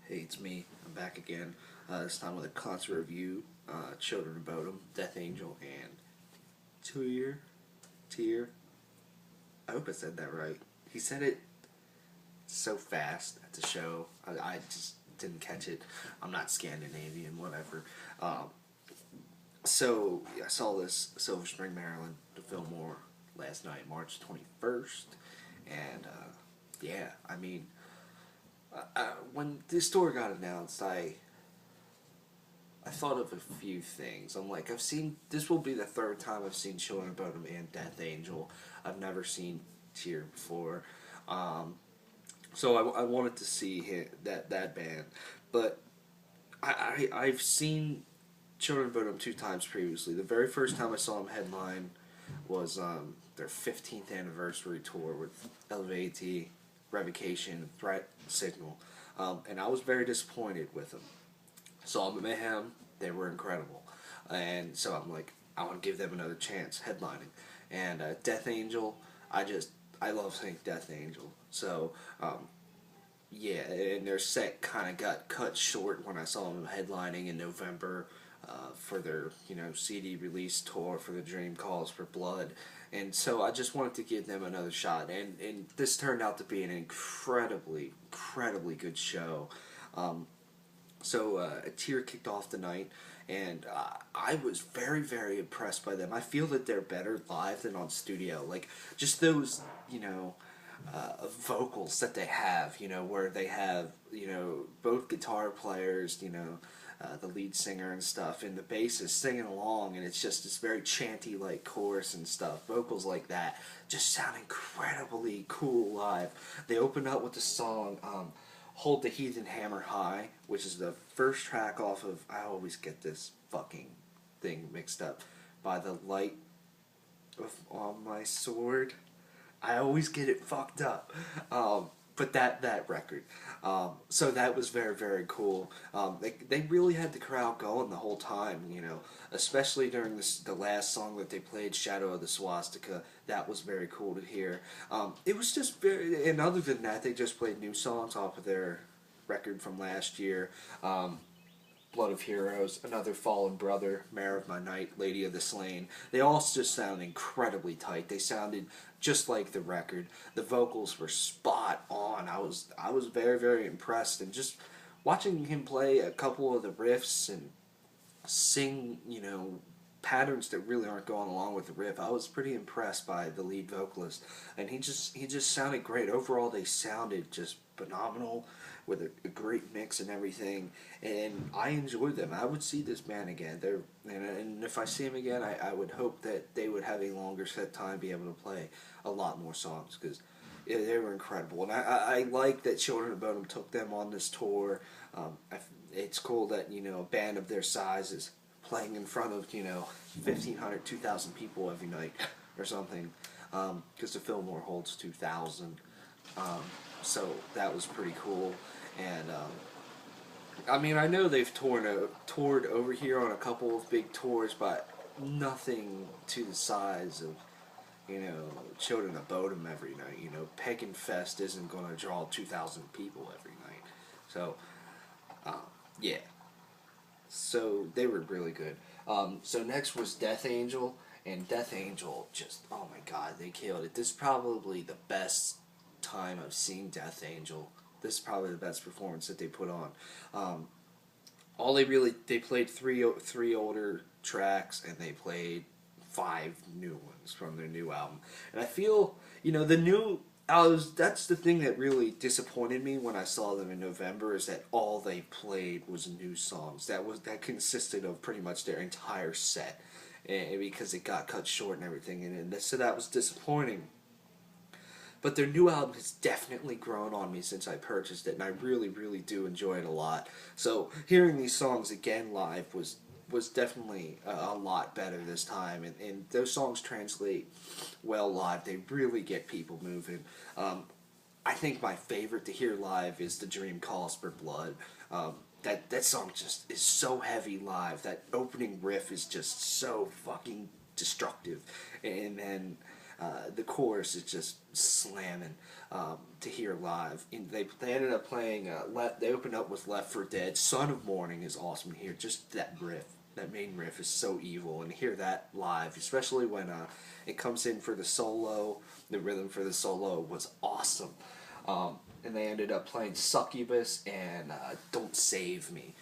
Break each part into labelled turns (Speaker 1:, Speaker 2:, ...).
Speaker 1: Hey, it's me. I'm back again. This time with a concert review. Children of Bodom, Death Angel, and Tear. I hope I said that right. He said it so fast at the show. I just didn't catch it. I'm not Scandinavian, whatever. Um, I saw this Silver Spring, Maryland, the Fillmore last night, March 21st, and yeah, I mean, when this tour got announced, I thought of a few things. I'm like, this will be the third time I've seen Children of Bodom and Death Angel. I've never seen Tear before. Um, I wanted to see that band. But I've seen Children of Bodom two times previously. The very first time I saw them headline was their 15th anniversary tour with LVAT, Revocation, Threat, Signal. And I was very disappointed with them. Saw them at Mayhem, they were incredible. And so I'm like, I want to give them another chance headlining. And Death Angel, I love seeing Death Angel. Yeah, and their set kind of got cut short when I saw them headlining in November for their CD release tour for the Dream Calls for Blood, and so I just wanted to give them another shot, and this turned out to be an incredibly good show. A Tear kicked off the night, and I was very impressed by them. I feel that they're better live than on studio. Like just those vocals that they have, where they have both guitar players, the lead singer and stuff, and the bassist singing along, and it's just this very chanty like chorus and stuff. Vocals like that just sound incredibly cool live. They opened up with the song Hold the Heathen Hammer High, which is the first track off of, I always get this fucking thing mixed up, By the Light on My Sword. I always get it fucked up. But that record. So that was very cool. They really had the crowd going the whole time, especially during the last song that they played, Shadow of the Swastika. That was very cool to hear. It was just and other than that, they just played new songs off of their record from last year. Blood of Heroes, Another Fallen Brother, Mare of My Night, Lady of the Slain. They all just sound incredibly tight. They sounded just like the record. The vocals were spot on. I was very impressed, and just watching him play a couple of the riffs and sing, patterns that really aren't going along with the riff. I was pretty impressed by the lead vocalist, and he just sounded great. Overall, they sounded just phenomenal with a great mix and everything, and I enjoyed them. I would see this band again. And if I see them again, I would hope that they would have a longer set time, be able to play a lot more songs, because they were incredible. And I like that Children of Bodom took them on this tour. It's cool that a band of their size is playing in front of 1,500, 2,000 people every night or something, because the Fillmore holds 2,000. So that was pretty cool. And I mean, I know they've toured over here on a couple of big tours, but nothing to the size of Children of Bodom every night. Pagan Fest isn't going to draw 2,000 people every night. So yeah. So they were really good. So next was Death Angel, and Death Angel just, oh my god, they killed it. This is probably the best time I've seen Death Angel. This is probably the best performance that they put on. They played three older tracks, and they played 5 new ones from their new album. And I feel, that's the thing that really disappointed me when I saw them in November, is that all they played was new songs. That consisted of pretty much their entire set, and because it got cut short and everything, so that was disappointing. But their new album has definitely grown on me since I purchased it, and I really do enjoy it a lot. So hearing these songs again live was definitely a lot better this time, and those songs translate well live. They really get people moving. I think my favorite to hear live is The Dream Calls for Blood. That song just is so heavy live. That opening riff is just so fucking destructive, and then The chorus is just slamming to hear live. And they ended up playing They opened up with Left for Dead. Son of Morning is awesome to hear. Just that riff. That main riff is so evil, and to hear that live, especially when it comes in for the solo, the rhythm for the solo was awesome. And they ended up playing Succubus and Don't Save Me,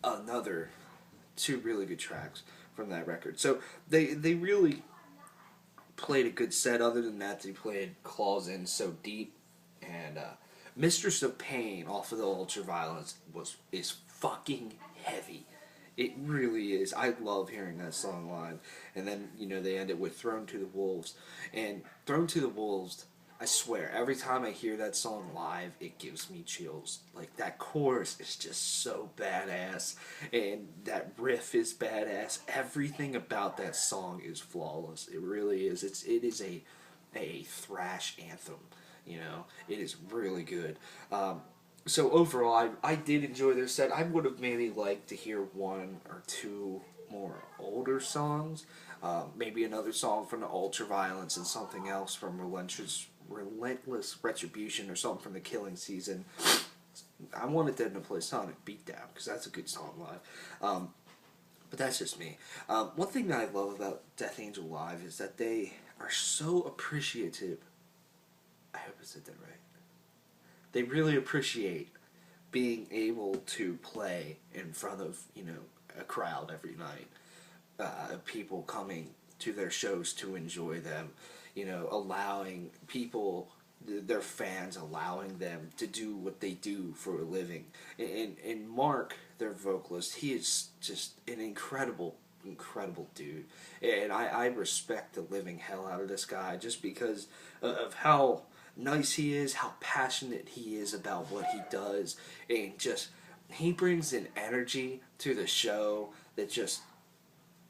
Speaker 1: another two really good tracks from that record. So they really played a good set. Other than that, they played Claws In So Deep, and Mistress of Pain off of the Ultraviolence is fucking heavy. It really is. I love hearing that song live. And then, they end it with Thrown to the Wolves. And Thrown to the Wolves, I swear, every time I hear that song live, it gives me chills. Like, that chorus is just so badass. And that riff is badass. Everything about that song is flawless. It really is. It is a thrash anthem. It is really good. So overall, I did enjoy their set. I would have maybe liked to hear one or two more older songs. Maybe another song from the Ultraviolence and something else from Relentless Retribution or something from the Killing Season. I wanted them to play Sonic Beatdown because that's a good song live. But that's just me. One thing that I love about Death Angel Live is that they are so appreciative. I hope I said that right. They really appreciate being able to play in front of, a crowd every night. People coming to their shows to enjoy them. Allowing people, their fans, allowing them to do what they do for a living. And Mark, their vocalist, he is just an incredible dude. And I respect the living hell out of this guy just because of how nice he is, how passionate he is about what he does, and just he brings an energy to the show that just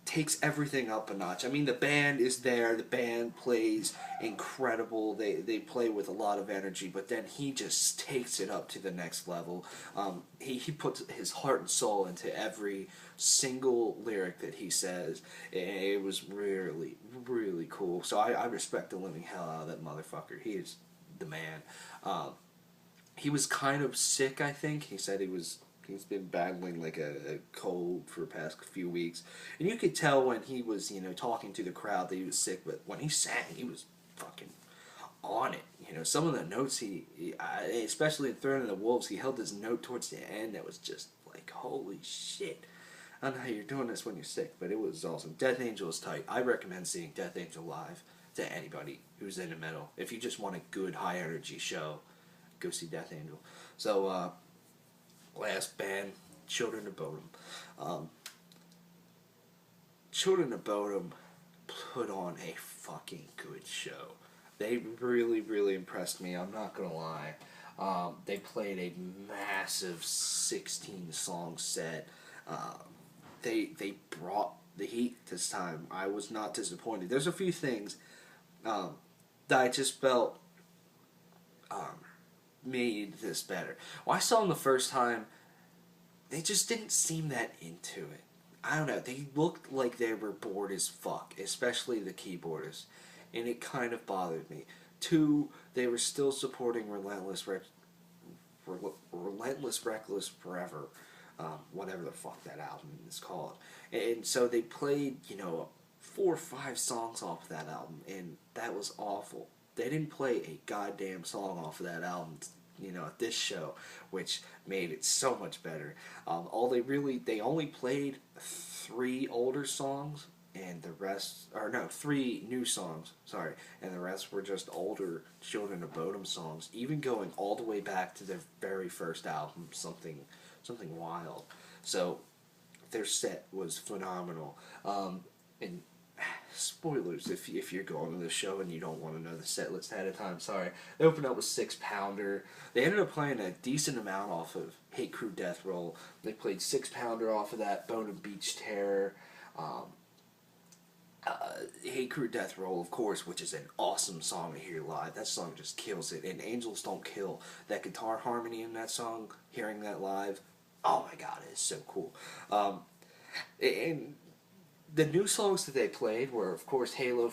Speaker 1: takes everything up a notch. I mean, the band is there, the band plays incredible, they play with a lot of energy, but then he just takes it up to the next level. He puts his heart and soul into every single lyric that he says, and it was really, really cool. So I respect the living hell out of that motherfucker. He is the man. He was kind of sick, I think. He said he's been battling like a cold for the past few weeks. And you could tell when he was, talking to the crowd that he was sick, but when he sang, he was fucking on it. Some of the notes especially in Throne of the Wolves, he held his note towards the end that was just like, holy shit. I don't know how you're doing this when you're sick, but it was awesome. Death Angel is tight. I recommend seeing Death Angel live to anybody who's in the metal. If you just want a good high energy show, go see Death Angel. So last band, Children of Bodom. Children of Bodom put on a fucking good show. They really, really impressed me, I'm not gonna lie. They played a massive 16-song set. They brought the heat this time. I was not disappointed. There's a few things that I just felt made this better. When I saw them the first time, they just didn't seem that into it. I don't know. They looked like they were bored as fuck, especially the keyboardist, and it kind of bothered me. Two, they were still supporting Relentless Reckless Forever, whatever the fuck that album is called. And so they played, 4 or 5 songs off of that album, and that was awful. They didn't play a goddamn song off of that album, at this show, which made it so much better. They only played 3 older songs, and the rest, 3 new songs, sorry, and the rest were just older Children of Bodom songs, even going all the way back to their very first album, Something Wild. So their set was phenomenal. And spoilers if you're going to the show and you don't want to know the set list ahead of time, sorry. They opened up with 6 Pounder. They ended up playing a decent amount off of Hate Crew Death Roll. They played 6 Pounder off of that, Bodom Beach Terror, Hate Crew Death Roll, of course, which is an awesome song to hear live. That song just kills it. And Angels Don't Kill. That guitar harmony in that song, hearing that live, oh my god, it is so cool. And The new songs that they played were, of course, Halo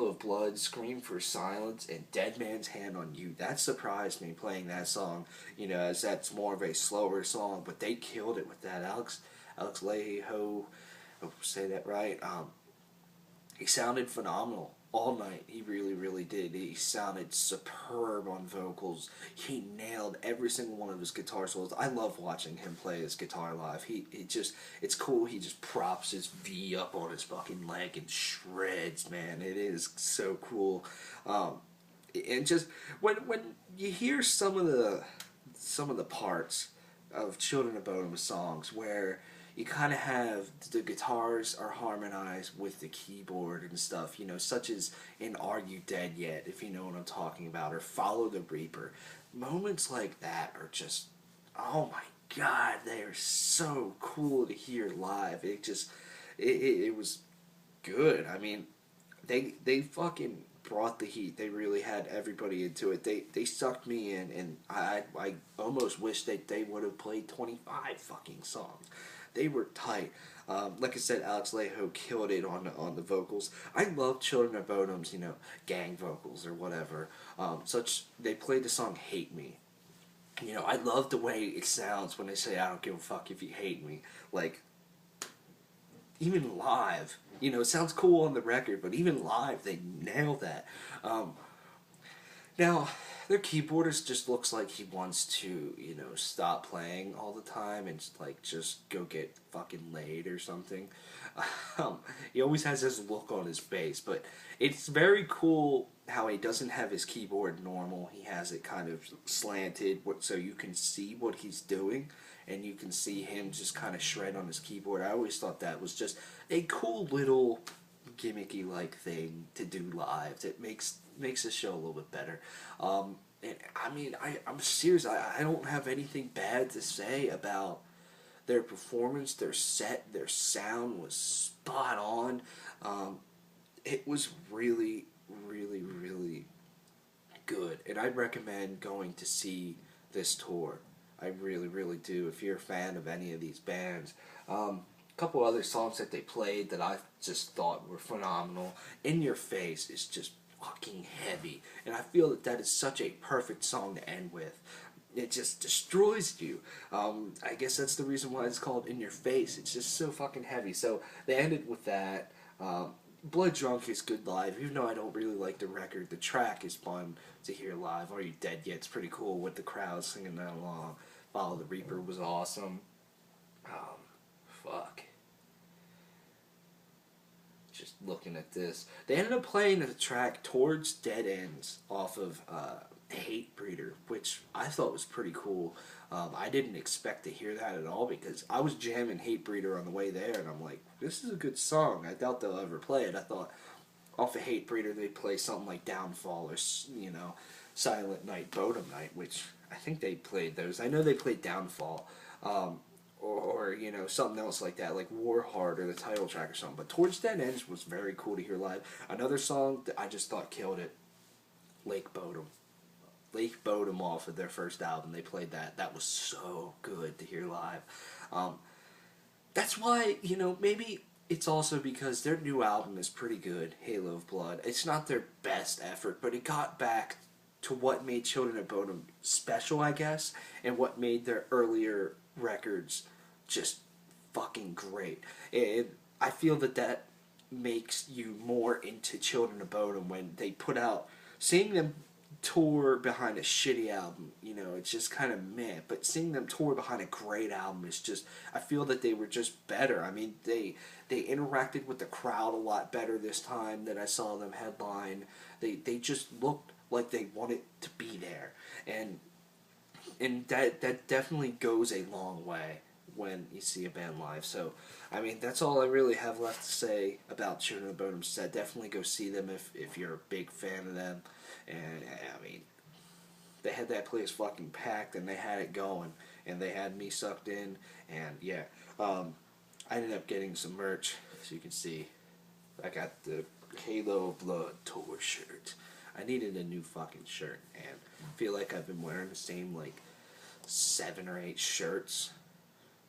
Speaker 1: of Blood, Scream for Silence, and Dead Man's Hand on You. That surprised me playing that song, as that's more of a slower song, but they killed it with that. Alex Leho, I hope I say that right. He sounded phenomenal all night. He really, really did. He sounded superb on vocals. He nailed every single one of his guitar solos. I love watching him play his guitar live. It's cool. He just props his V up on his fucking leg and shreds, man. It is so cool. And just when you hear some of the parts of Children of Bodom songs where you kind of have the guitars are harmonized with the keyboard and stuff, such as in Are You Dead Yet, if you know what I'm talking about, or Follow the Reaper. Moments like that are just, oh my god, they are so cool to hear live. It was good. I mean, they fucking brought the heat. They really had everybody into it. They sucked me in, and I almost wish that they would have played 25 fucking songs. They were tight. Like I said, Alex Leho killed it on the vocals. I love Children of Bodom's, gang vocals or whatever. They played the song "Hate Me." I love the way it sounds when they say, "I don't give a fuck if you hate me." Like, even live, it sounds cool on the record, but even live, they nail that. Now, their keyboardist just looks like he wants to, stop playing all the time and just go get fucking laid or something. He always has this look on his face, but it's very cool how he doesn't have his keyboard normal. He has it kind of slanted so you can see what he's doing, and you can see him just kind of shred on his keyboard. I always thought that was just a cool little gimmicky thing to do live that makes the show a little bit better. And I mean, I'm serious. I don't have anything bad to say about their performance, their set, their sound was spot on. It was really, really, really good, and I'd recommend going to see this tour. I really, really do. If you're a fan of any of these bands. A couple other songs that they played that I just thought were phenomenal. In Your Face is just fucking heavy, and I feel that is such a perfect song to end with. It just destroys you. I guess that's the reason why it's called In Your Face. It's just so fucking heavy. So they ended with that. Blood Drunk is good live, even though I don't really like the record. The track is fun to hear live. Are You Dead Yet? It's pretty cool with the crowd singing that along. Follow the Reaper was awesome. Fuck. Just looking at this. They ended up playing the track Towards Dead Ends off of Hate Breeder, which I thought was pretty cool. I didn't expect to hear that at all because I was jamming Hate Breeder on the way there, and I'm like, this is a good song. I doubt they'll ever play it. I thought off of Hate Breeder they'd play something like Downfall or, Silent Night, Bodom Night, which I think they played those. I know they played Downfall. Or something else like that, like War Hard or the title track or something. But Towards Dead Ends was very cool to hear live. Another song that I just thought killed it, Lake Bodom. Lake Bodom off of their first album, they played that. That was so good to hear live. That's why, maybe it's also because their new album is pretty good, Halo of Blood. It's not their best effort, but it got back to what made Children of Bodom special, I guess, and what made their earlier records just fucking great. I feel that makes you more into Children of Bodom when they put out, seeing them tour behind a shitty album, it's just kind of meh, but seeing them tour behind a great album is just, I feel that they were just better. I mean, they interacted with the crowd a lot better this time that I saw them headline. They just looked like they wanted to be there, and that definitely goes a long way when you see a band live. So, I mean, that's all I really have left to say about Children of Bodom set. Definitely go see them if you're a big fan of them. And, I mean, they had that place fucking packed, and they had it going, and they had me sucked in, and, yeah. I ended up getting some merch, so you can see. I got the Halo of Blood tour shirt. I needed a new fucking shirt, and I feel like I've been wearing the same, 7 or 8 shirts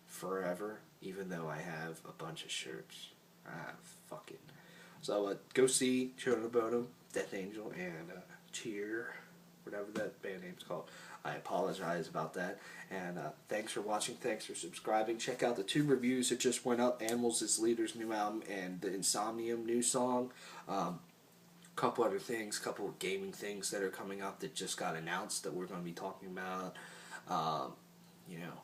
Speaker 1: forever, even though I have a bunch of shirts. Fuck it. So go see Children of Bodom, Death Angel, and Cheer, whatever that band name's called. I apologize about that. And thanks for watching. Thanks for subscribing. Check out the 2 reviews that just went up. Animals is Leader's new album and the Insomnium new song. Couple other things, couple of gaming things that are coming up that just got announced that we're going to be talking about. You know,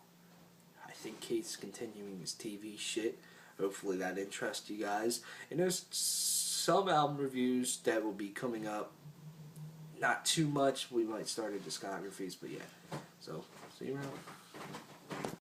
Speaker 1: I think Kate's continuing his TV shit. Hopefully that interests you guys. And there's some album reviews that will be coming up. Not too much. We might start a discographies, but yeah. So, see you around.